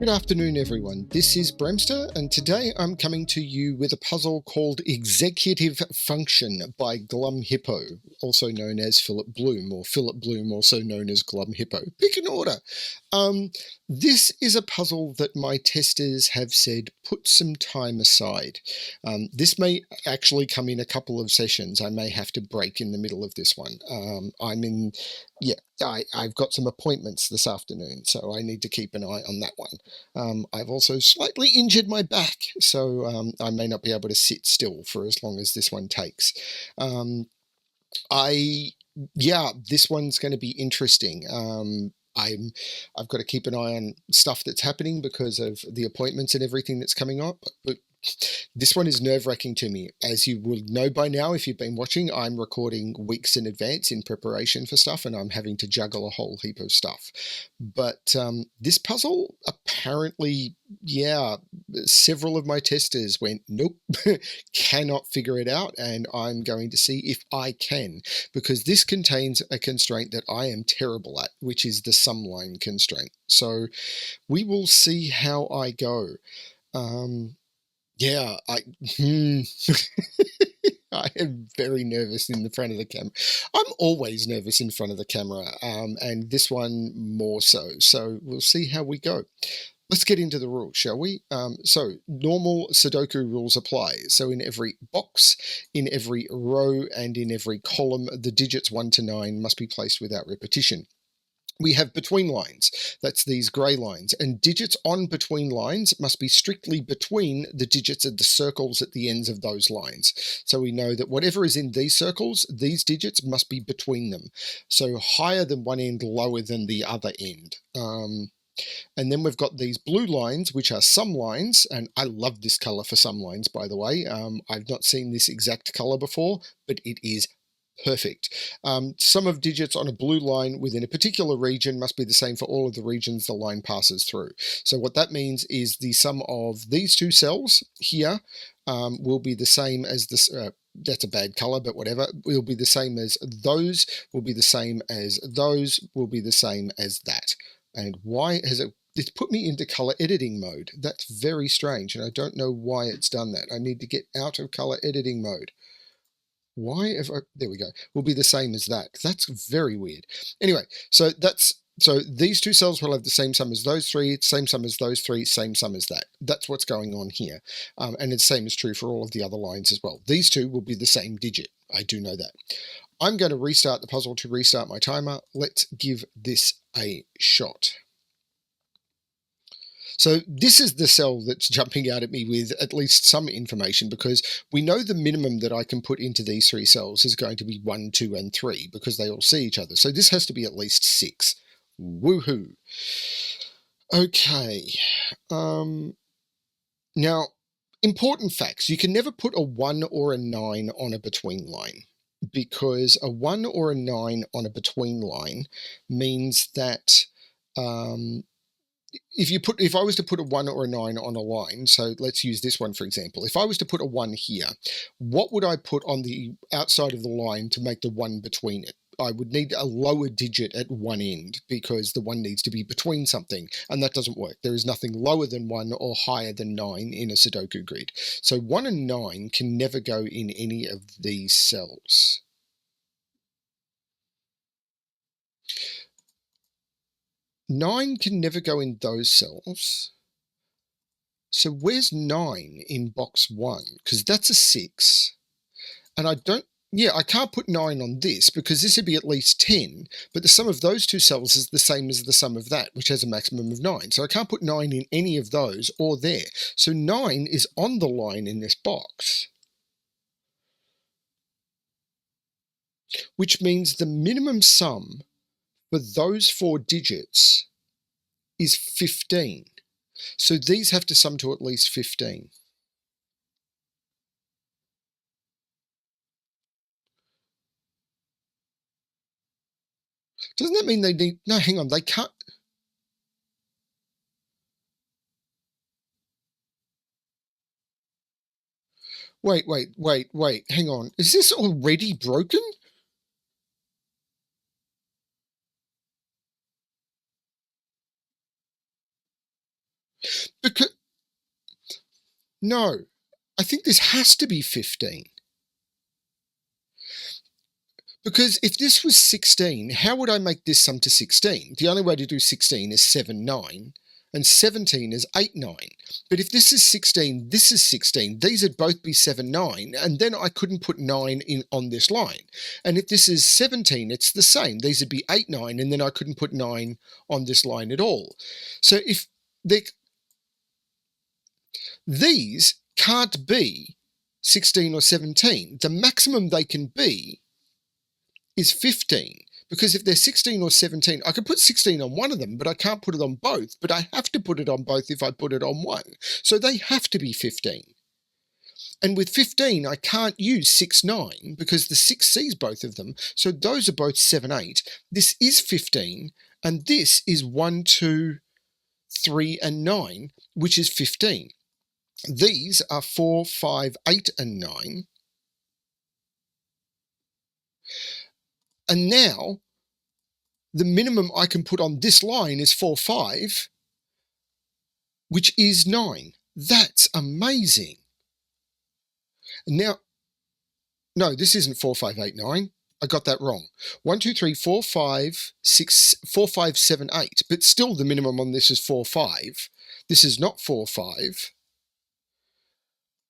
Good afternoon, everyone. This is BremSter, and today I'm coming to you with a puzzle called Executive Function by Glum Hippo, also known as Philipp Blume, or Philipp Blume, also known as Glum Hippo. Pick an order. This is a puzzle that my testers have said put some time aside. This may actually come in a couple of sessions. I may have to break in the middle of this one. I've got some appointments this afternoon, so I need to keep an eye on that one. I've also slightly injured my back, so I may not be able to sit still for as long as this one takes. This one's going to be interesting. I've got to keep an eye on stuff that's happening because of the appointments and everything that's coming up. But this one is nerve-wracking to me. As you will know by now, if you've been watching, I'm recording weeks in advance in preparation for stuff, and I'm having to juggle a whole heap of stuff. But this puzzle, apparently, several of my testers went, nope, cannot figure it out, and I'm going to see if I can, because this contains a constraint that I am terrible at, which is the sum line constraint. So we will see how I go. I am very nervous in the front of the camera. I'm always nervous in front of the camera, and this one more so. So we'll see how we go. Let's get into the rules, shall we? So normal Sudoku rules apply. So in every box, in every row, and in every column, the digits 1 to 9 must be placed without repetition. We have between lines, that's these grey lines, and digits on between lines must be strictly between the digits of the circles at the ends of those lines. So we know that whatever is in these circles, these digits must be between them. So higher than one end, lower than the other end. And then we've got these blue lines, which are sum lines, and I love this colour for sum lines, by the way. I've not seen this exact colour before, but it is perfect. Sum of digits on a blue line within a particular region must be the same for all of the regions the line passes through. So what that means is the sum of these two cells here will be the same as this. That's a bad color, but whatever. Will be the same as those, will be the same as those, will be the same as that. And why has it's put me into color editing mode? That's very strange, and I don't know why it's done that. I need to get out of color editing mode. There we go, will be the same as that. That's very weird. Anyway, so these two cells will have the same sum as those three, same sum as those three, same sum as that. That's what's going on here. And the same is true for all of the other lines as well. These two will be the same digit. I do know that. I'm going to restart the puzzle to restart my timer. Let's give this a shot. So this is the cell that's jumping out at me with at least some information, because we know the minimum that I can put into these three cells is going to be 1, 2, and 3, because they all see each other. So this has to be at least 6. Woohoo. Okay. Now, important facts. You can never put a 1 or a 9 on a between line, because a 1 or a 9 on a between line means that if I was to put a 1 or a 9 on a line, so let's use this one for example. If I was to put a 1 here, what would I put on the outside of the line to make the 1 between it? I would need a lower digit at one end, because the 1 needs to be between something, and that doesn't work. There is nothing lower than 1 or higher than 9 in a Sudoku grid. So 1 and 9 can never go in any of these cells. Nine can never go in those cells. So where's 9 in box 1? Because that's a 6. And I can't put 9 on this, because this would be at least 10, but the sum of those two cells is the same as the sum of that, which has a maximum of 9. So I can't put 9 in any of those or there. So 9 is on the line in this box, which means the minimum sum for those 4 digits is 15. So these have to sum to at least 15. Doesn't that mean they need... No, hang on, they can't... Wait, hang on. Is this already broken? Because, no, I think this has to be 15. Because if this was 16, how would I make this sum to 16? The only way to do 16 is 7, 9, and 17 is 8, 9. But if this is 16, this is 16, these would both be 7, 9, and then I couldn't put 9 in on this line. And if this is 17, it's the same. These would be 8, 9, and then I couldn't put 9 on this line at all. So if these can't be 16 or 17, the maximum they can be is 15, because if they're 16 or 17, I could put 16 on one of them, but I can't put it on both, but I have to put it on both if I put it on one. So they have to be 15. And with 15, I can't use 6, 9, because the 6 sees both of them. So those are both 7, 8. This is 15, and this is 1, 2, 3, and 9, which is 15. These are 4, 5, 8, and 9. And now the minimum I can put on this line is 4, 5, which is 9. That's amazing. Now, no, this isn't 4, 5, 8, 9. I got that wrong. 1, 2, 3, 4, 5, 6, 4, 5, 7, 8. But still the minimum on this is 4, 5. This is not 4, 5.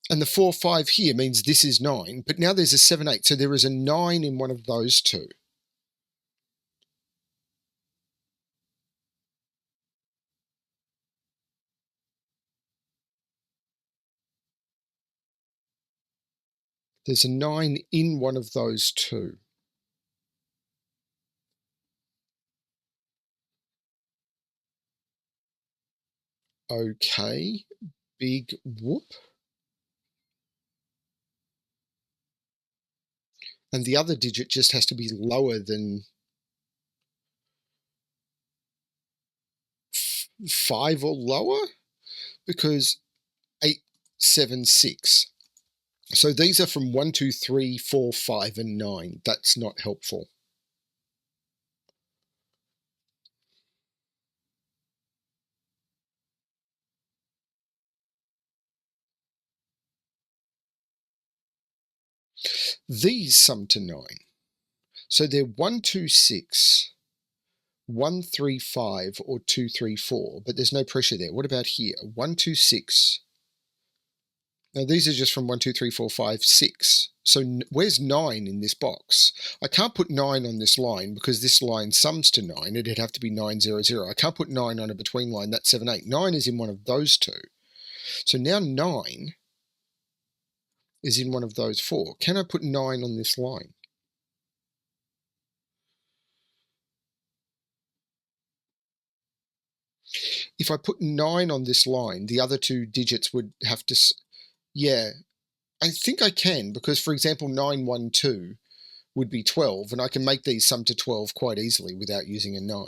And the 4, 5 here means this is 9. But now there's a 7, 8. So there is a 9 in one of those two. There's a 9 in one of those two. Okay, big whoop. And the other digit just has to be lower than 5 or lower, because 8, 7, 6. So these are from 1, 2, 3, 4, 5, and 9. That's not helpful. These sum to 9. So they're 1, 2, 6, 1, 3, 5, or 2, 3, 4, but there's no pressure there. What about here? 1, 2, 6. Now these are just from 1, 2, 3, 4, 5, 6. So where's 9 in this box? I can't put 9 on this line because this line sums to 9. It'd have to be 9, 0, 0. I can't put 9 on a between line. That's 7, 8. 9 is in one of those two. So now 9 is in one of those four. Can I put 9 on this line? If I put 9 on this line, the other two digits would have to... Yeah, I think I can, because, for example, 9, 1, 2 would be 12, and I can make these sum to 12 quite easily without using a 9.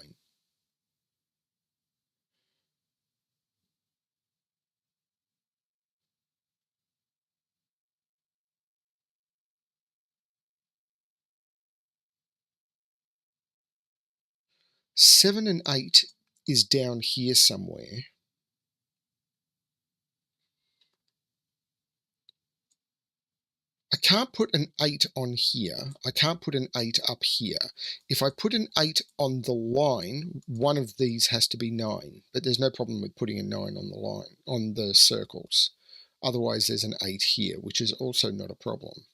Seven and 8 is down here somewhere. I can't put an 8 on here. I can't put an 8 up here. If I put an 8 on the line, one of these has to be 9. But there's no problem with putting a 9 on the line, on the circles. Otherwise, there's an 8 here, which is also not a problem.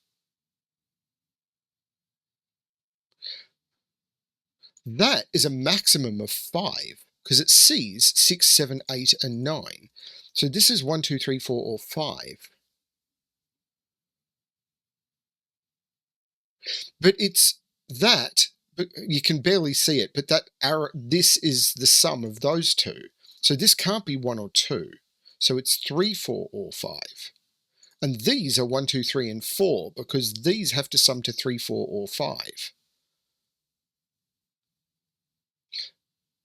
That is a maximum of 5, because it sees 6, 7, 8, and 9. So this is 1, 2, 3, 4, or 5. But it's that, but you can barely see it, but that arrow, this is the sum of those two. So this can't be 1 or 2. So it's 3, 4, or 5. And these are 1, 2, 3, and 4, because these have to sum to 3, 4, or 5.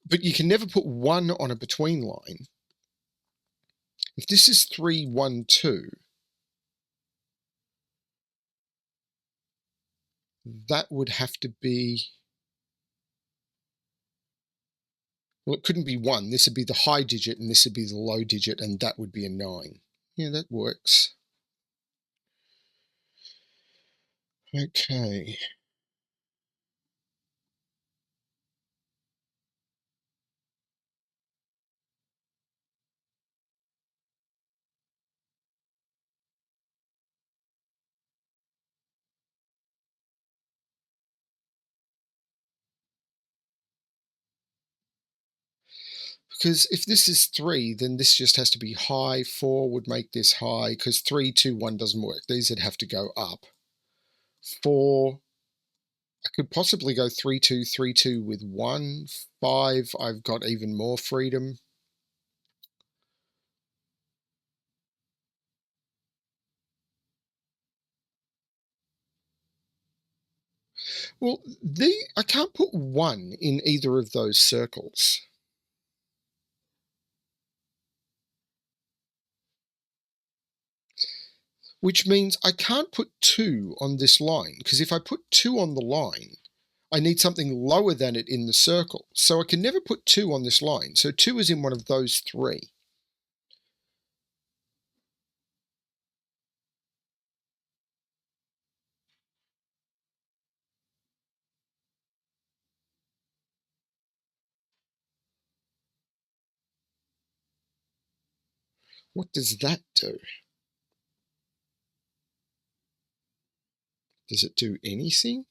But you can never put 1 on a between line. If this is 3, 1, 2, that would have to be Well, it couldn't be 1. This would be the high digit, and this would be the low digit, and that would be a 9. Yeah, that works. Okay. Because if this is 3, then this just has to be high. 4 would make this high, because 3, 2, 1 doesn't work. These would have to go up. 4, I could possibly go 3, 2, 3, 2 with 1. 5, I've got even more freedom. Well, I can't put 1 in either of those circles. Which means I can't put 2 on this line, because if I put 2 on the line, I need something lower than it in the circle. So I can never put 2 on this line. So 2 is in one of those 3. What does that do? Does it do anything?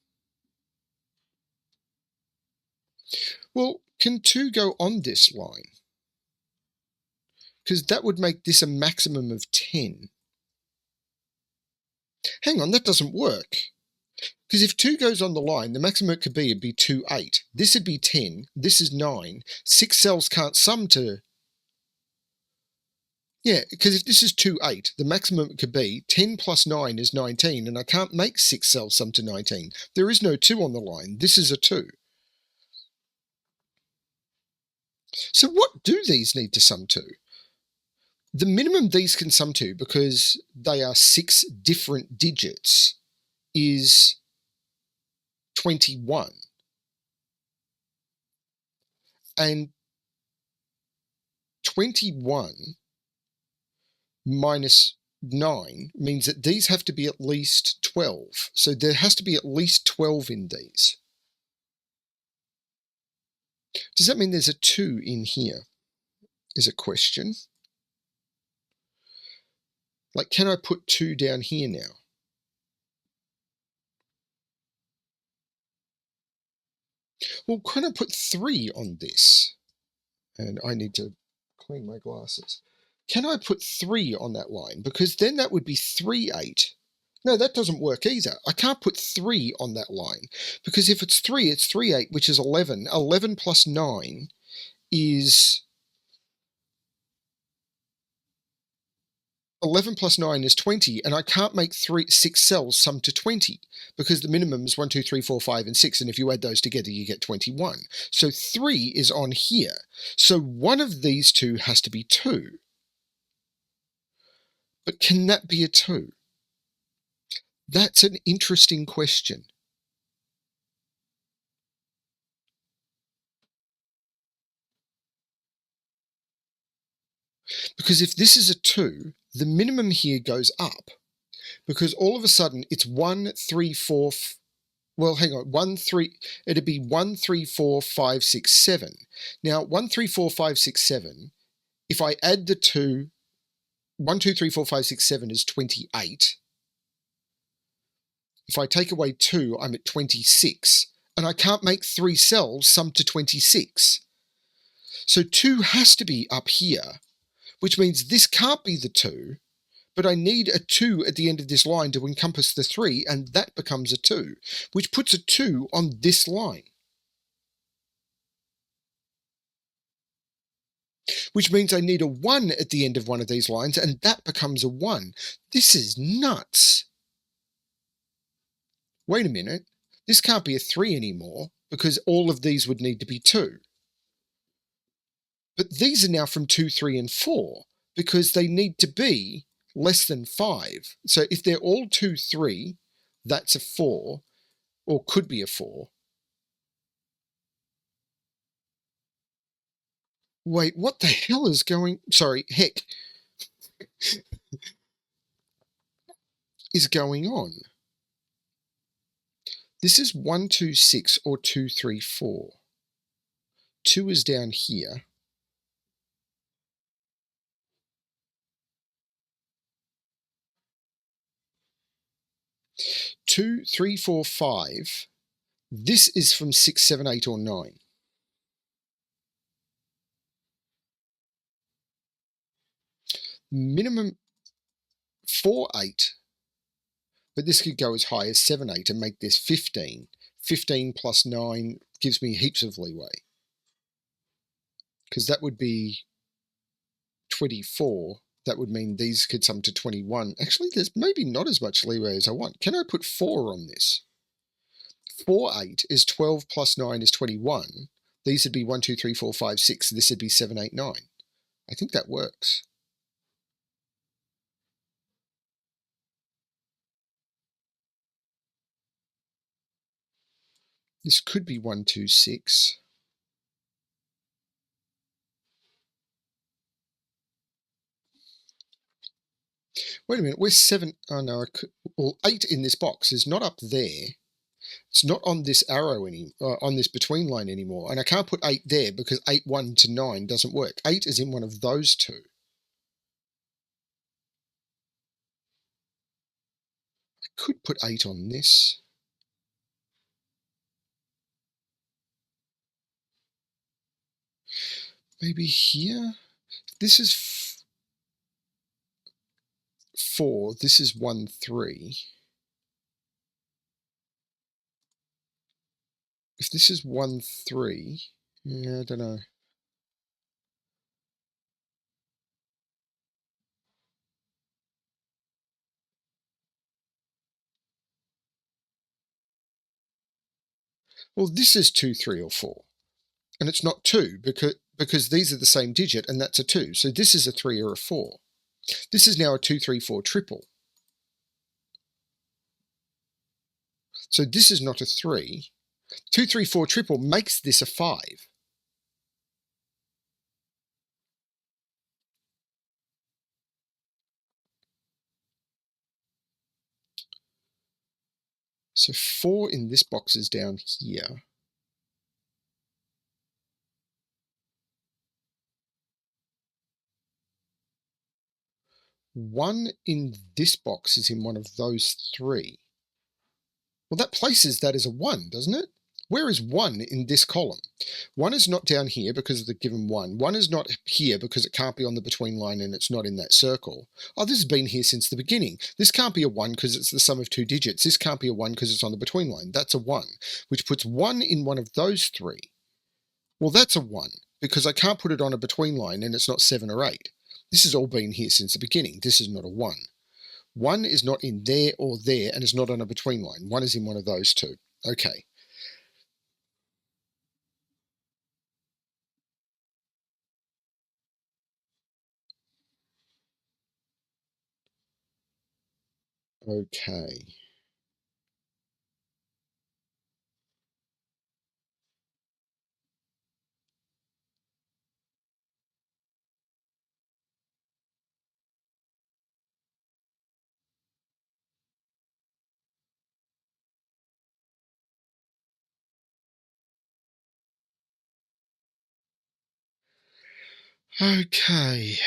Well, can 2 go on this line? Because that would make this a maximum of 10. Hang on, that doesn't work. Because if 2 goes on the line, the maximum it could be would be 2, 8. This would be 10. This is 9. 6 cells can't sum to... Yeah, because if this is 2, 8, the maximum it could be 10 plus 9 is 19, and I can't make 6 cells sum to 19. There is no 2 on the line. This is a 2. So what do these need to sum to? The minimum these can sum to, because they are 6 different digits, is 21. And 21 minus 9 means that these have to be at least 12. So there has to be at least 12 in these. Does that mean there's a 2 in here? Is a question. Like, can I put 2 down here now? Well, can I put 3 on this? And I need to clean my glasses. Can I put 3 on that line? Because then that would be 3, 8. No, that doesn't work either. I can't put 3 on that line. Because if it's 3, it's 3, 8, which is 11. 11 plus 9 is... 11 plus 9 is 20, and I can't make 6 cells sum to 20, because the minimum is 1, 2, 3, 4, 5, and 6, and if you add those together, you get 21. So 3 is on here. So one of these two has to be 2. But can that be a 2? That's an interesting question. Because if this is a 2, the minimum here goes up. Because all of a sudden, it's 1, 3, 4... Well, hang on. 1, 3... It'd be 1, 3, 4, 5, 6, 7. Now, 1, 3, 4, 5, 6, 7... If I add the 2... 1, 2, 3, 4, 5, 6, 7 is 28. If I take away 2, I'm at 26. And I can't make 3 cells sum to 26. So 2 has to be up here, which means this can't be the 2, but I need a 2 at the end of this line to encompass the 3, and that becomes a 2, which puts a 2 on this line. Which means I need a 1 at the end of one of these lines, and that becomes a 1. This is nuts. Wait a minute. This can't be a 3 anymore, because all of these would need to be 2. But these are now from 2, 3, and 4, because they need to be less than 5. So if they're all 2, 3, that's a 4, or could be a 4. Wait, what the hell is going... Sorry, heck is going on? This is 126 or 234. 2 is down here. 2, 3, 4, 5. This is from 6, 7, 8, or 9. Minimum 4, 8. But this could go as high as 7, 8 and make this 15. 15 plus 9 gives me heaps of leeway. Because that would be 24. That would mean these could sum to 21. Actually, there's maybe not as much leeway as I want. Can I put 4 on this? 4, 8 is 12 plus 9 is 21. These would be 1, 2, 3, 4, 5, 6. This would be 7, 8, 9. I think that works. This could be 1, 2, 6. Wait a minute, we're 7. Oh no, well, 8 in this box is not up there. It's not on this arrow on this between line anymore. And I can't put 8 there because 8, 1 to 9 doesn't work. 8 is in one of those two. I could put 8 on this. Maybe here? This is 4. This is 1, 3. If this is 1, 3, yeah, I don't know. Well, this is 2, 3, or 4. And it's not 2 because these are the same digit and that's a 2. So this is a 3 or a 4. This is now a 2, 3, 4 triple. So this is not a 3. 2, 3, 4 triple makes this a 5. So 4 in this box is down here. One in this box is in one of those 3. Well, that places that as a 1, doesn't it? Where is 1 in this column? 1 is not down here because of the given 1. 1 is not here because it can't be on the between line and it's not in that circle. Oh, this has been here since the beginning. This can't be a 1 because it's the sum of 2 digits. This can't be a 1 because it's on the between line. That's a 1, which puts 1 in one of those 3. Well, that's a 1 because I can't put it on a between line and it's not 7 or 8. This has all been here since the beginning. This is not a 1. 1 is not in there or there and is not on a between line. 1 is in one of those two. Okay. Okay. Okay.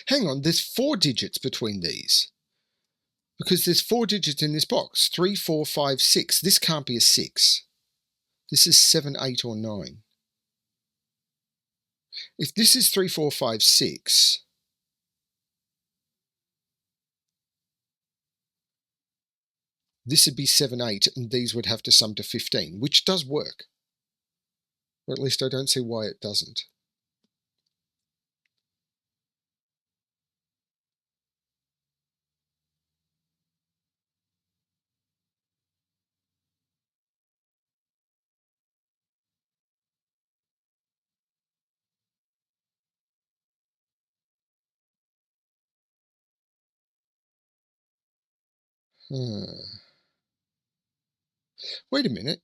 Hang on, there's 4 digits between these. Because there's 4 digits in this box. 3, 4, 5, 6. This can't be a 6. This is 7, 8, or 9. If this is 3, 4, 5, 6, this would be 7, 8, and these would have to sum to 15, which does work. Or at least I don't see why it doesn't. Wait a minute.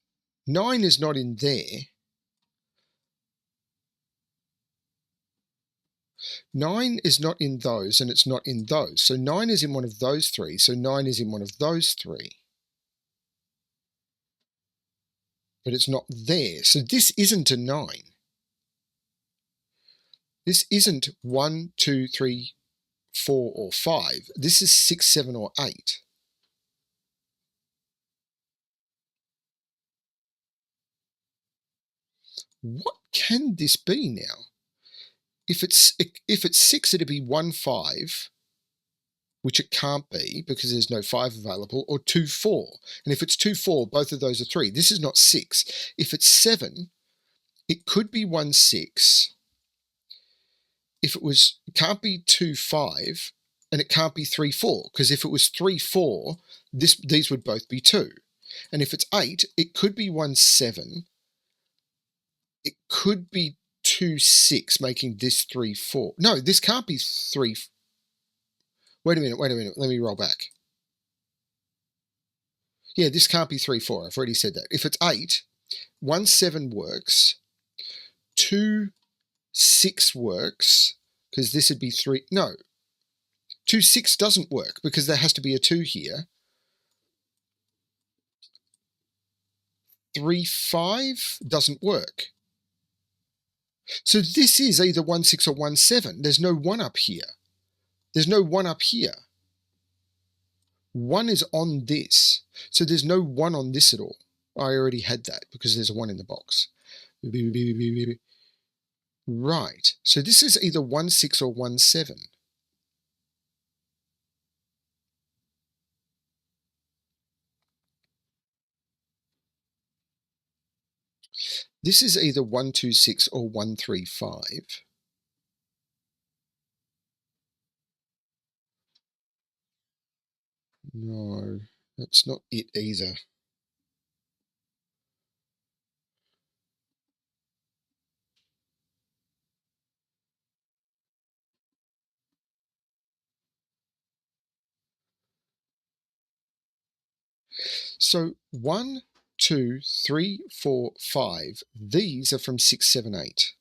9 is not in there. 9 is not in those, and it's not in those. So 9 is in one of those three. So 9 is in one of those three. But it's not there. So this isn't a 9. This isn't 1, 2, 3, 4, or 5. This is 6, 7, or 8. What can this be now? If it's 6, it'd be 1, 5, which it can't be because there's no 5 available, or 2, 4. And if it's 2, 4, both of those are 3. This is not 6. If it's 7, it could be 1, 6. If it can't be 2, 5, and it can't be 3, 4, because if it was 3, 4, these would both be 2. And if it's 8, it could be 1, 7. It could be 2, 6, making this 3, 4. No, this can't be 3. Wait a minute. Let me roll back. Yeah, this can't be 3, 4. I've already said that. If it's 8, 1, 7 works. 2, 6 works, because this would be 3. No. 2, 6 doesn't work because there has to be a 2 here. 3, 5 doesn't work. So this is either 1, 6 or 1, 7. There's no 1 up here. There's no 1 up here. 1 is on this. So there's no 1 on this at all. I already had that because there's a 1 in the box. Right. So this is either 1, 6 or 1, 7. This is either 1, 2, 6 or 1, 3, 5. No, that's not it either. So 1, 2, 3, 4, 5. These are from 6, 7, 8.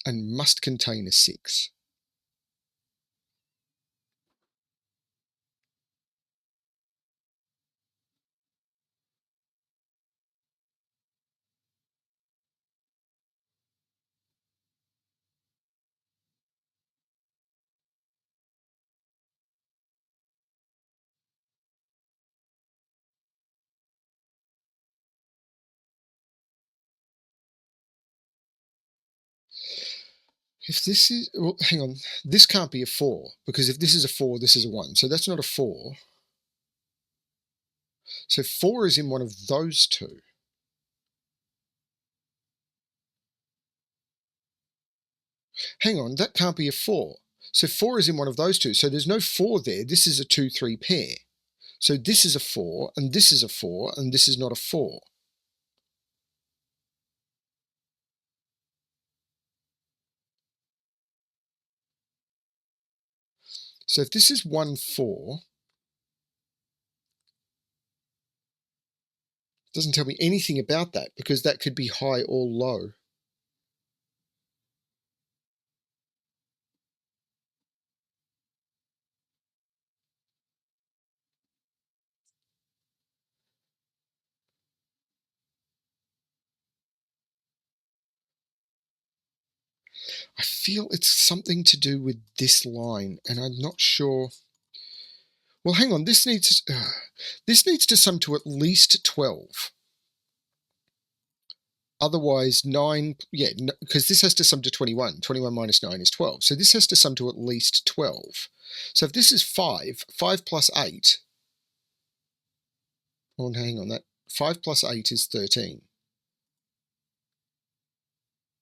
And must contain a 6. If this is, well, hang on, this can't be a 4, because if this is a 4, this is a 1. So that's not a 4. So 4 is in one of those two. Hang on, that can't be a 4. So 4 is in one of those two. So there's no 4 there. This is a 2, 3 pair. So this is a 4, and this is a 4, and this is not a 4. So if this is 1, 4, it doesn't tell me anything about that, because that could be high or low. I feel it's something to do with this line, and I'm not sure. Well, hang on. This needs to sum to at least 12. Otherwise, 9. Yeah, because this has to sum to 21. 21 minus 9 is 12. So this has to sum to at least 12. So if this is 5, 5 plus 8. Oh, hang on. That 5 plus 8 is 13.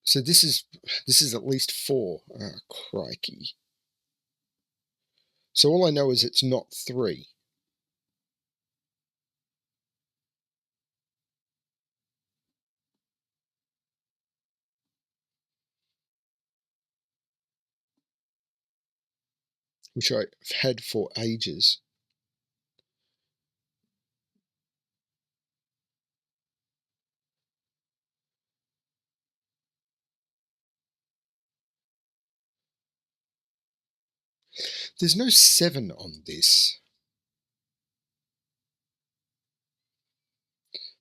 So this is at least 4. Oh, crikey. So all I know is it's not 3. which I've had for ages. There's no 7 on this.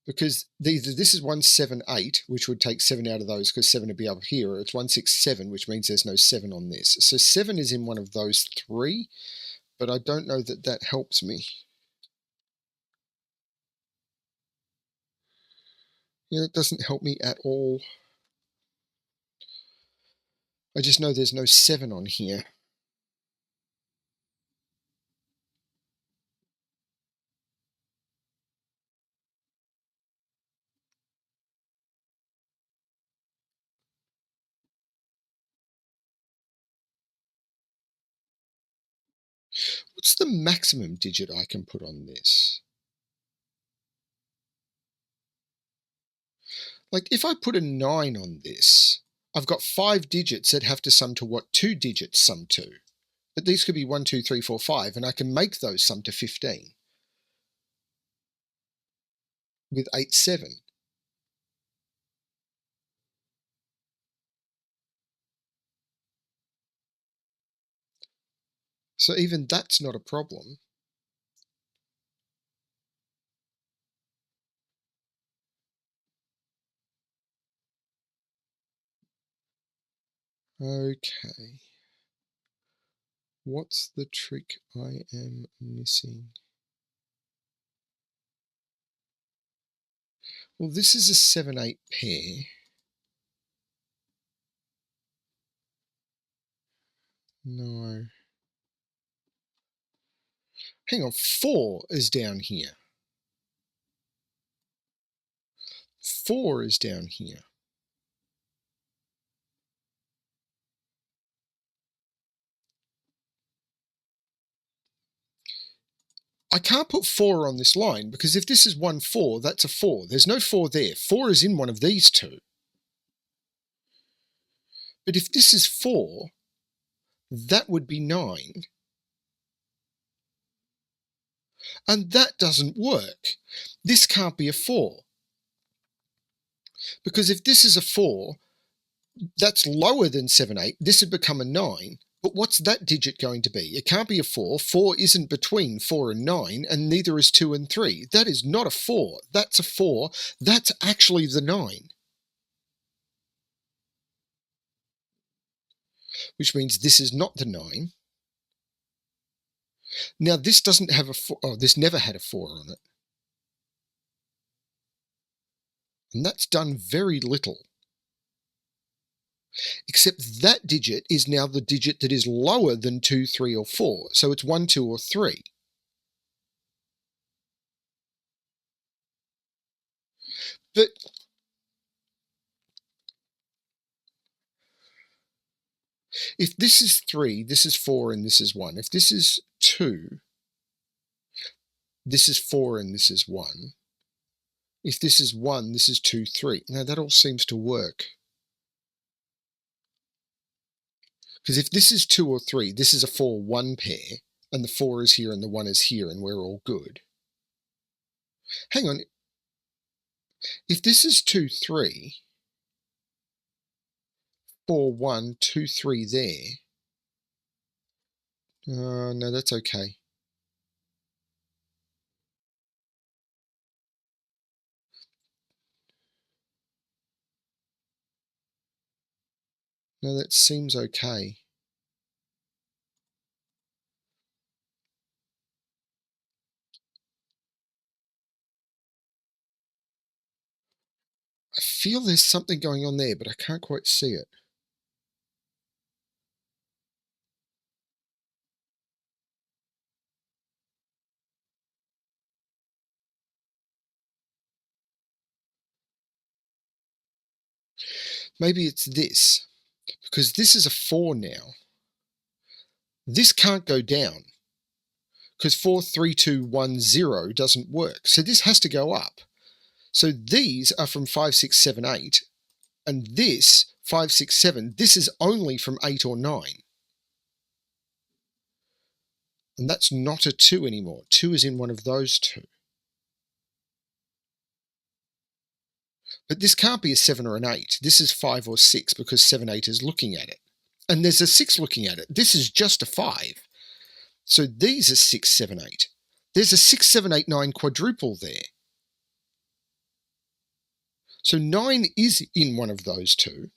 Because either this is 178, which would take 7 out of those because 7 would be up here, or it's 167, which means there's no 7 on this. So 7 is in one of those 3, but I don't know that that helps me. Yeah, it doesn't help me at all. I just know there's no 7 on here. What's the maximum digit I can put on this? Like, if I put a 9 on this, I've got 5 digits that have to sum to what 2 digits sum to. But these could be 1, 2, 3, 4, 5, and I can make those sum to 15 with 8, 7. So even that's not a problem. Okay. What's the trick I am missing? Well, this is a 7-8 pair. No. Hang on, 4 is down here. 4 is down here. I can't put 4 on this line because if this is 1, 4, that's a 4. There's no 4 there. 4 is in one of these two. But if this is 4, that would be 9. And that doesn't work. This can't be a 4. Because if this is a 4, that's lower than 7, 8. This would become a 9. But what's that digit going to be? It can't be a 4. 4 isn't between 4 and 9, and neither is 2 and 3. That is not a 4. That's a 4. That's actually the 9. Which means this is not the 9. Now, this doesn't have a 4. Oh, this never had a 4 on it. And that's done very little. Except that digit is now the digit that is lower than 2, 3, or 4. So it's 1, 2, or 3. But if this is 3, this is 4, and this is 1. If this is 2, this is 4, and this is 1. If this is 1, this is 2, 3. Now, that all seems to work. Because if this is 2 or 3, this is a 4, 1 pair, and the 4 is here and the 1 is here, and we're all good. Hang on. If this is 2, 3, 4, 1, 2, 3 there. No, that's okay. No, that seems okay. I feel there's something going on there, but I can't quite see it. Maybe it's this, because this is a 4 now. This can't go down, because 4, 3, 2, 1, 0 doesn't work. So this has to go up. So these are from 5, 6, 7, 8, and this, 5, 6, 7, this is only from 8 or 9. And that's not a 2 anymore. 2 is in one of those two. But this can't be a 7 or an 8. This is 5 or 6 because 7, 8 is looking at it. And there's a 6 looking at it. This is just a 5. So these are 6, 7, 8. There's a 6, 7, 8, 9 quadruple there. So 9 is in one of those two.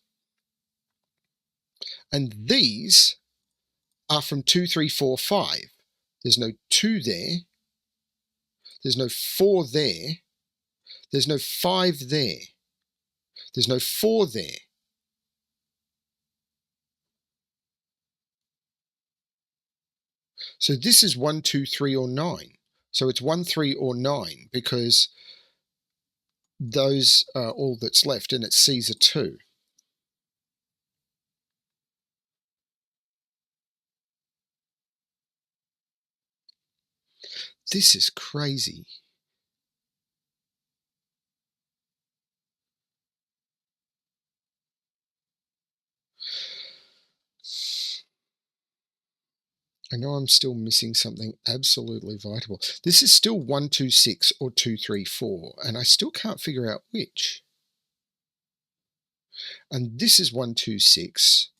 And these are from 2, 3, 4, 5. There's no 2 there. There's no 4 there. There's no 5 there. There's no 4 there. So this is 1, 2, 3, or 9. So it's 1, 3, or 9 because those are all that's left, and it's C's are 2. This is crazy. I know I'm still missing something absolutely vital. This is still 1, 2, 6 or 2, 3, 4, and I still can't figure out which. And this is 1, 2, 6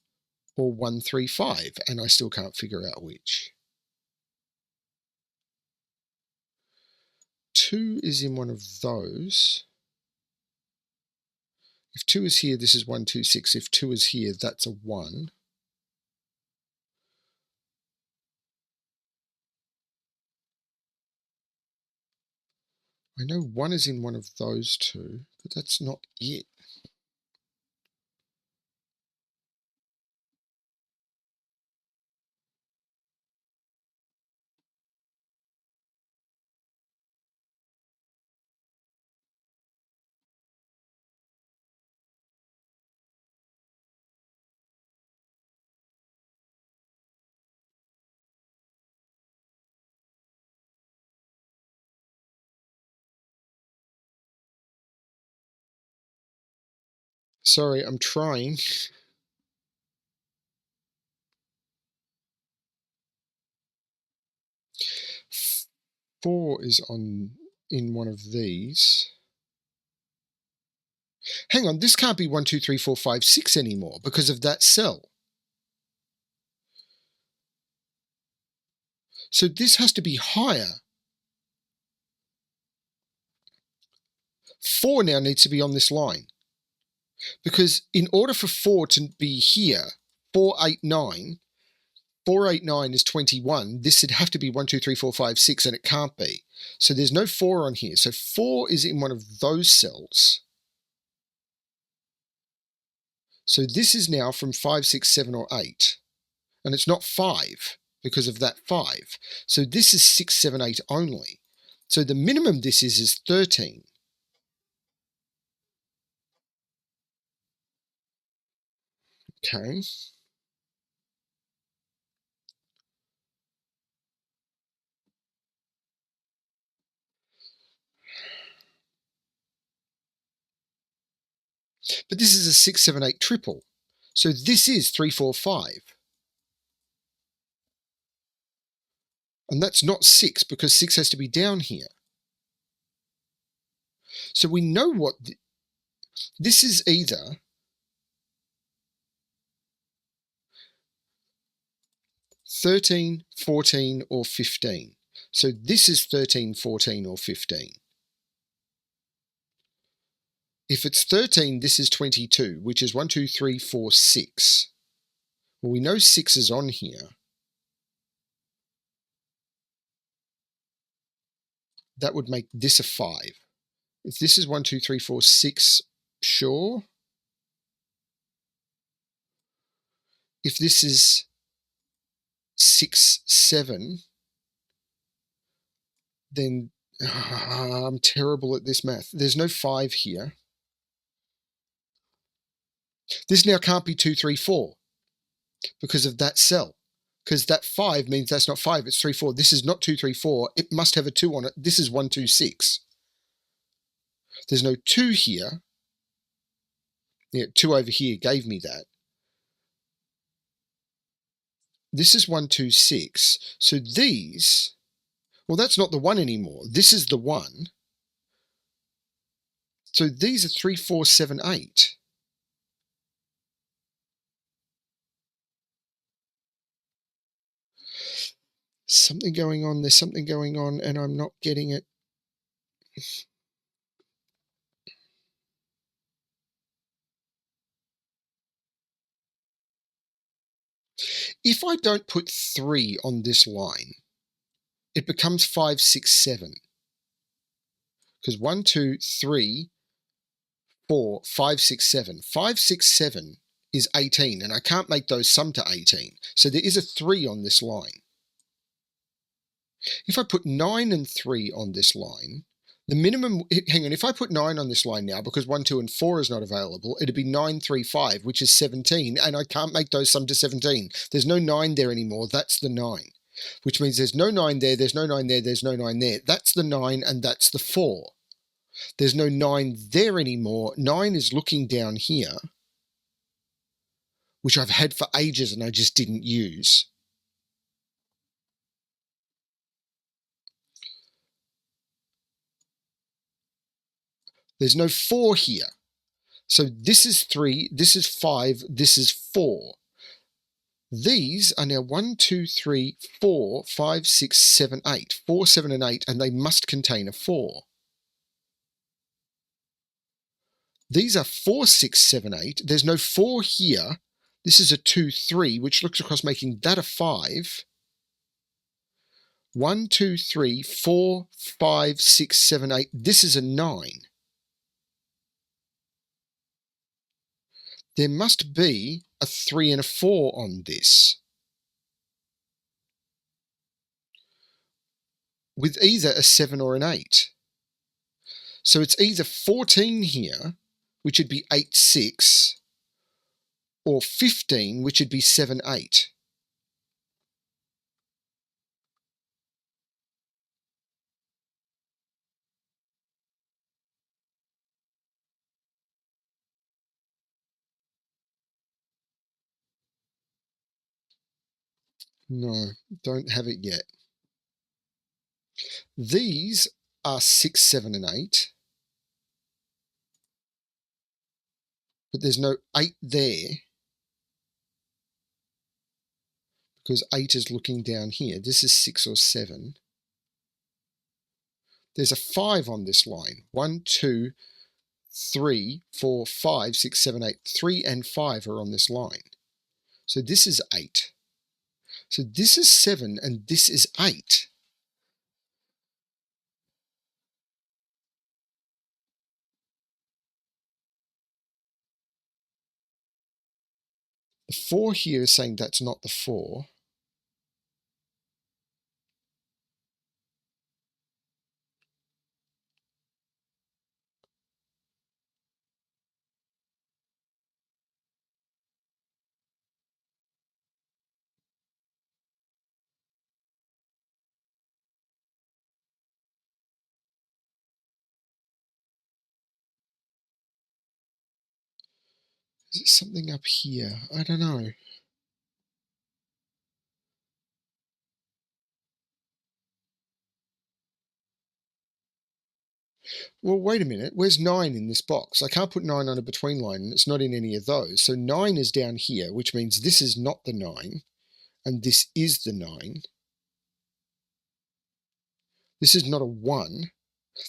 or 1, 3, 5, and I still can't figure out which. 2 is in one of those. If 2 is here, this is 1, 2, 6. If 2 is here, that's a 1. I know 1 is in one of those two, but that's not it. Sorry, I'm trying. 4 is in one of these. Hang on, this can't be 1, 2, 3, 4, 5, 6 anymore because of that cell. So this has to be higher. 4 now needs to be on this line. Because in order for 4 to be here, 489, 489 is 21. This would have to be 1, 2, 3, 4, 5, 6, and it can't be. So there's no 4 on here. So 4 is in one of those cells. So this is now from 5, 6, 7, or 8. And it's not 5 because of that 5. So this is 6, 7, 8 only. So the minimum this is 13. Okay. But this is a 6, 7, 8 triple. So this is 3, 4, 5. And that's not 6 because 6 has to be down here. So we know what this is, either 13, 14, or 15. So this is 13, 14, or 15. If it's 13, this is 22, which is 1, 2, 3, 4, 6. Well, we know 6 is on here. That would make this a 5. If this is 1, 2, 3, 4, 6, sure. If this is 6, 7, then I'm terrible at this math. There's no 5 here. This now can't be 2, 3, 4 because of that cell. Because that 5 means that's not 5, it's 3, 4. This is not 2, 3, 4. It must have a 2 on it. This is 1, 2, 6. There's no 2 here. Yeah, 2 over here gave me that. This is 1, 2, 6. So these, well, that's not the 1 anymore. This is the 1. So these are 3, 4, 7, 8. Something going on. There's something going on, and I'm not getting it. If I don't put 3 on this line, it becomes 5, 6, 7. Because 1, 2, 3, 4, 5, 6, 7. 5, 6, 7 is 18, and I can't make those sum to 18. So there is a 3 on this line. If I put 9 and 3 on this line, the minimum, hang on, if I put 9 on this line now, because 1, 2, and 4 is not available, it'd be 9, 3, 5, which is 17, and I can't make those sum to 17. There's no 9 there anymore. That's the 9, which means there's no 9 there, there's no 9 there, there's no 9 there. That's the 9, and that's the 4. There's no 9 there anymore. 9 is looking down here, which I've had for ages and I just didn't use. There's no 4 here. So this is 3, this is 5, this is 4. These are now 1, 2, 3, 4, 5, 6, 7, 8. 4, 7, and 8, and they must contain a 4. These are 4, 6, 7, 8. There's no 4 here. This is a 2, 3, which looks across making that a 5. 1, 2, 3, 4, 5, 6, 7, 8. This is a 9. There must be a 3 and a 4 on this, with either a 7 or an 8. So it's either 14 here, which would be 8, 6, or 15, which would be 7, 8. No, don't have it yet. These are 6, 7, and 8, but there's no 8 there because 8 is looking down here. This is 6 or 7. There's a 5 on this line. 1, 2, 3, 4, 5, 6, 7, 8. 3 and 5 are on this line. So this is 8. So this is 7 and this is 8. The 4 here is saying that's not the 4. Is it something up here? I don't know. Well, wait a minute. Where's 9 in this box? I can't put 9 on a between line, and it's not in any of those. So 9 is down here, which means this is not the 9, and this is the 9. This is not a 1.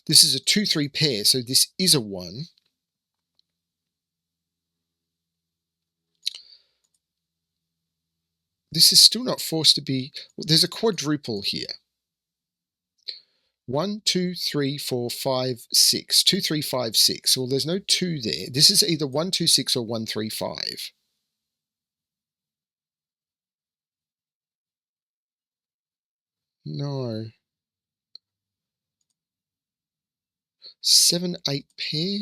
This is a 2, 3 pair, so this is a 1. This is still not forced to be... Well, there's a quadruple here. 1, 2, 3, 4, 5, 6. 2, 3, 5, 6. Well, there's no 2 there. This is either 1, 2, 6 or 1, 3, 5. No. 7, 8 pair.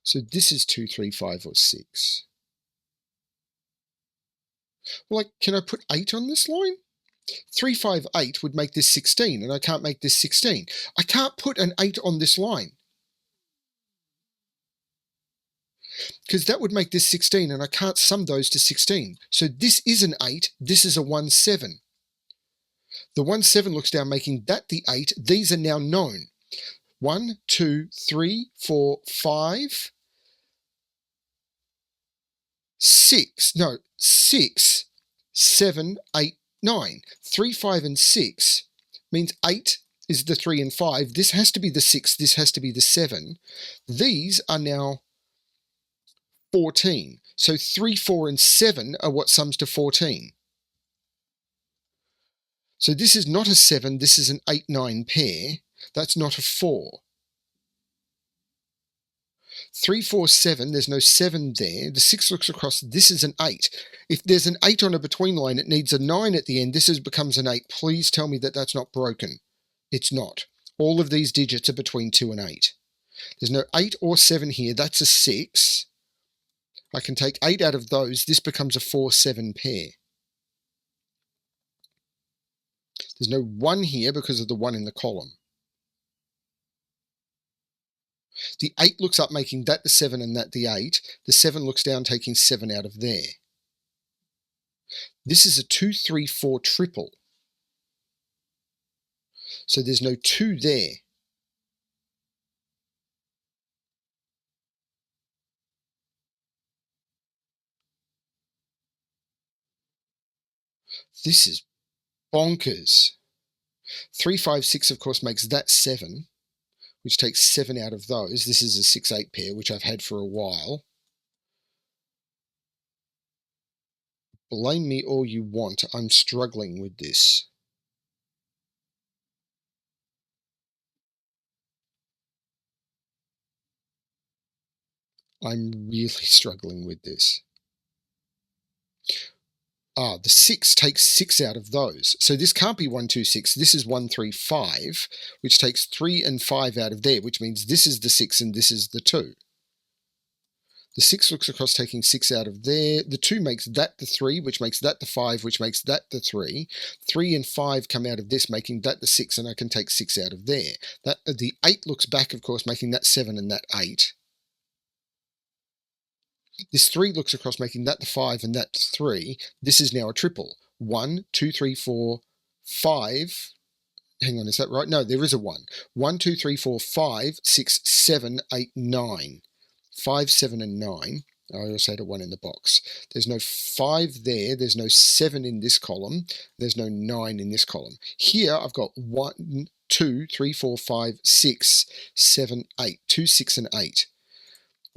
So this is 2, 3, 5, or 6. Well, can I put 8 on this line? 3, 5, 8 would make this 16, and I can't make this 16. I can't put an 8 on this line. because that would make this 16, and I can't sum those to 16. So this is an 8, this is a 1, 7. The 1, 7 looks down, making that the 8. These are now known. 1, 2, 3, 4, 5, 6, 7, 8, 9. 3, 5, and 6 means 8 is the 3 and 5. This has to be the 6, this has to be the 7. These are now 14. So 3, 4, and 7 are what sums to 14. So this is not a 7, this is an 8, 9 pair. That's not a 4. 3, 4, 7, there's no 7 there. The 6 looks across, this is an 8. If there's an 8 on a between line, it needs a 9 at the end. This becomes an 8. Please tell me that that's not broken. It's not. All of these digits are between 2 and 8. There's no 8 or 7 here. That's a 6. I can take 8 out of those. This becomes a 4, 7 pair. There's no 1 here because of the 1 in the column. The 8 looks up, making that the 7 and that the 8. The 7 looks down, taking 7 out of there. This is a 2, 3, 4 triple. So there's no 2 there. This is bonkers. 3, 5, 6, of course, makes that 7, which takes 7 out of those. This is a 6, 8 pair, which I've had for a while. Blame me all you want. I'm struggling with this. I'm really struggling with this. The 6 takes 6 out of those. So this can't be 1, 2, 6. This is 1, 3, 5, which takes 3 and 5 out of there, which means this is the 6 and this is the 2. The 6 looks across, taking 6 out of there. The 2 makes that the 3, which makes that the 5, which makes that the 3. 3 and 5 come out of this, making that the 6, and I can take 6 out of there. The 8 looks back, of course, making that 7 and that 8. This 3 looks across, making that the 5 and that the 3. This is now a triple. 1, 2, 3, 4, 5. Hang on, is that right? No, there is a 1. 1, 2, 3, 4, 5, 6, 7, 8, 9. 5, 7, and 9. I also had a 1 in the box. There's no 5 there. There's no 7 in this column. There's no 9 in this column. Here I've got 1, 2, 3, 4, 5, 6, 7, 8. 2, 6, and 8.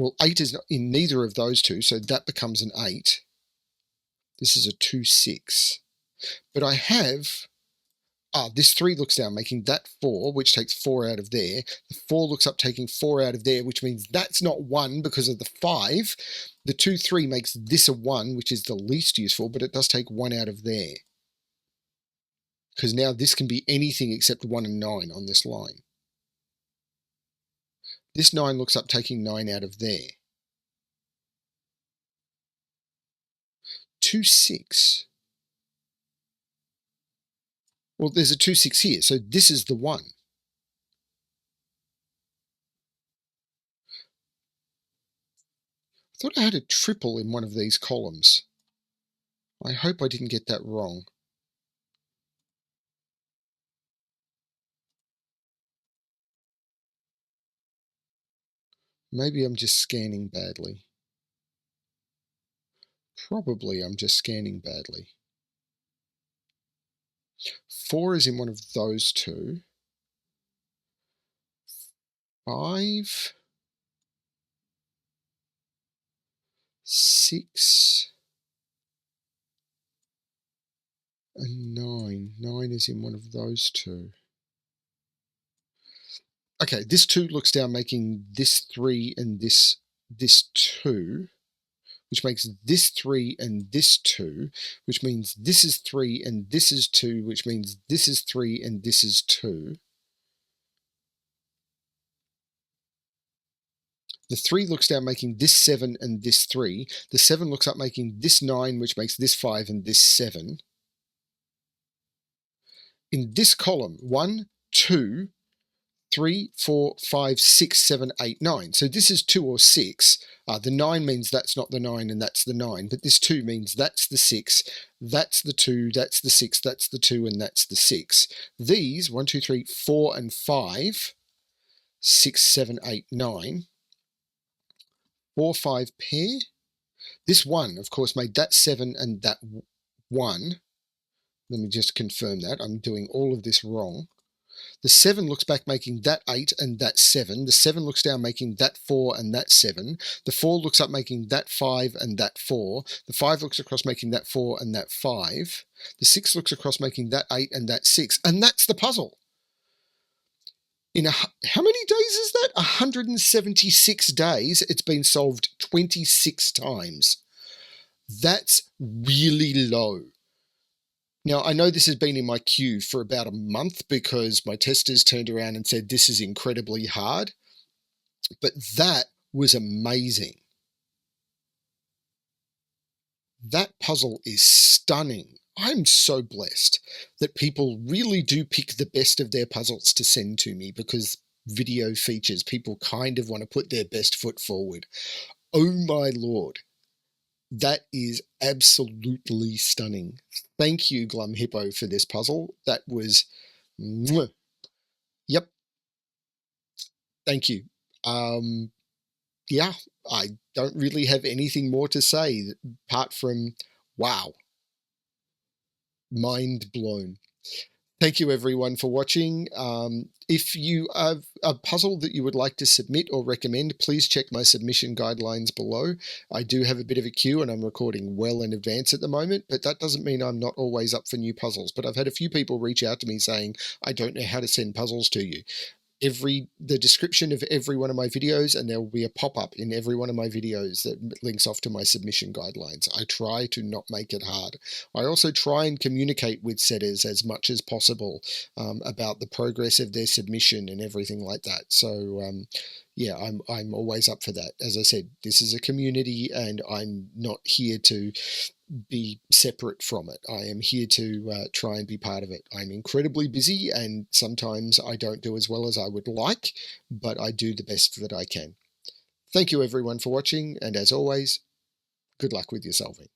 Well, 8 is not in neither of those two, so that becomes an 8. This is a 2, 6. But I have... this 3 looks down, making that 4, which takes 4 out of there. The 4 looks up, taking 4 out of there, which means that's not 1 because of the 5. The 2, 3 makes this a 1, which is the least useful, but it does take 1 out of there. Because now this can be anything except 1 and 9 on this line. This 9 looks up, taking 9 out of there. 2, 6. Well, there's a 2, 6 here, so this is the 1. I thought I had a triple in one of these columns. I hope I didn't get that wrong. Maybe I'm just scanning badly. Probably I'm just scanning badly. 4 is in one of those two. 5, 6, and 9. 9 is in one of those two. Okay, this 2 looks down, making this 3 and this 2, which makes this 3 and this 2, which means this is 3 and this is 2, which means this is 3 and this is 2. The 3 looks down, making this 7 and this 3. The 7 looks up, making this 9, which makes this 5 and this 7. In this column, 1, 2, 3, 4, 5, 6, 7, 8, 9. So this is 2 or 6. The 9 means that's not the 9 and that's the 9, but this 2 means that's the 6, that's the 2, that's the 6, that's the 2, and that's the 6. These, 1, 2, 3, 4, and 5, 6, 7, 8, 9, 4, 5 pair. This 1, of course, made that 7 and that 1. Let me just confirm that. I'm doing all of this wrong. The 7 looks back making that 8 and that 7. The 7 looks down making that 4 and that 7. The 4 looks up making that 5 and that 4. The 5 looks across making that 4 and that 5. The 6 looks across making that 8 and that 6. And that's the puzzle. How many days is that? 176 days. It's been solved 26 times. That's really low. Now, I know this has been in my queue for about a month because my testers turned around and said this is incredibly hard, but that was amazing. That puzzle is stunning. I'm so blessed that people really do pick the best of their puzzles to send to me because video features, people kind of want to put their best foot forward. Oh my Lord. That is absolutely stunning. Thank you, Glum Hippo, for this puzzle. That was... Yep. Thank you. Yeah, I don't really have anything more to say apart from, wow. Mind blown. Thank you everyone for watching. If you have a puzzle that you would like to submit or recommend, please check my submission guidelines below. I do have a bit of a queue and I'm recording well in advance at the moment, but that doesn't mean I'm not always up for new puzzles. But I've had a few people reach out to me saying, I don't know how to send puzzles to you. The description of every one of my videos, and there will be a pop-up in every one of my videos that links off to my submission guidelines. I try to not make it hard. I also try and communicate with setters as much as possible about the progress of their submission and everything like that. So yeah, I'm always up for that. As I said, this is a community and I'm not here to be separate from it. I am here to try and be part of it. I'm incredibly busy and sometimes I don't do as well as I would like, but I do the best that I can. Thank you everyone for watching, and as always, good luck with your solving.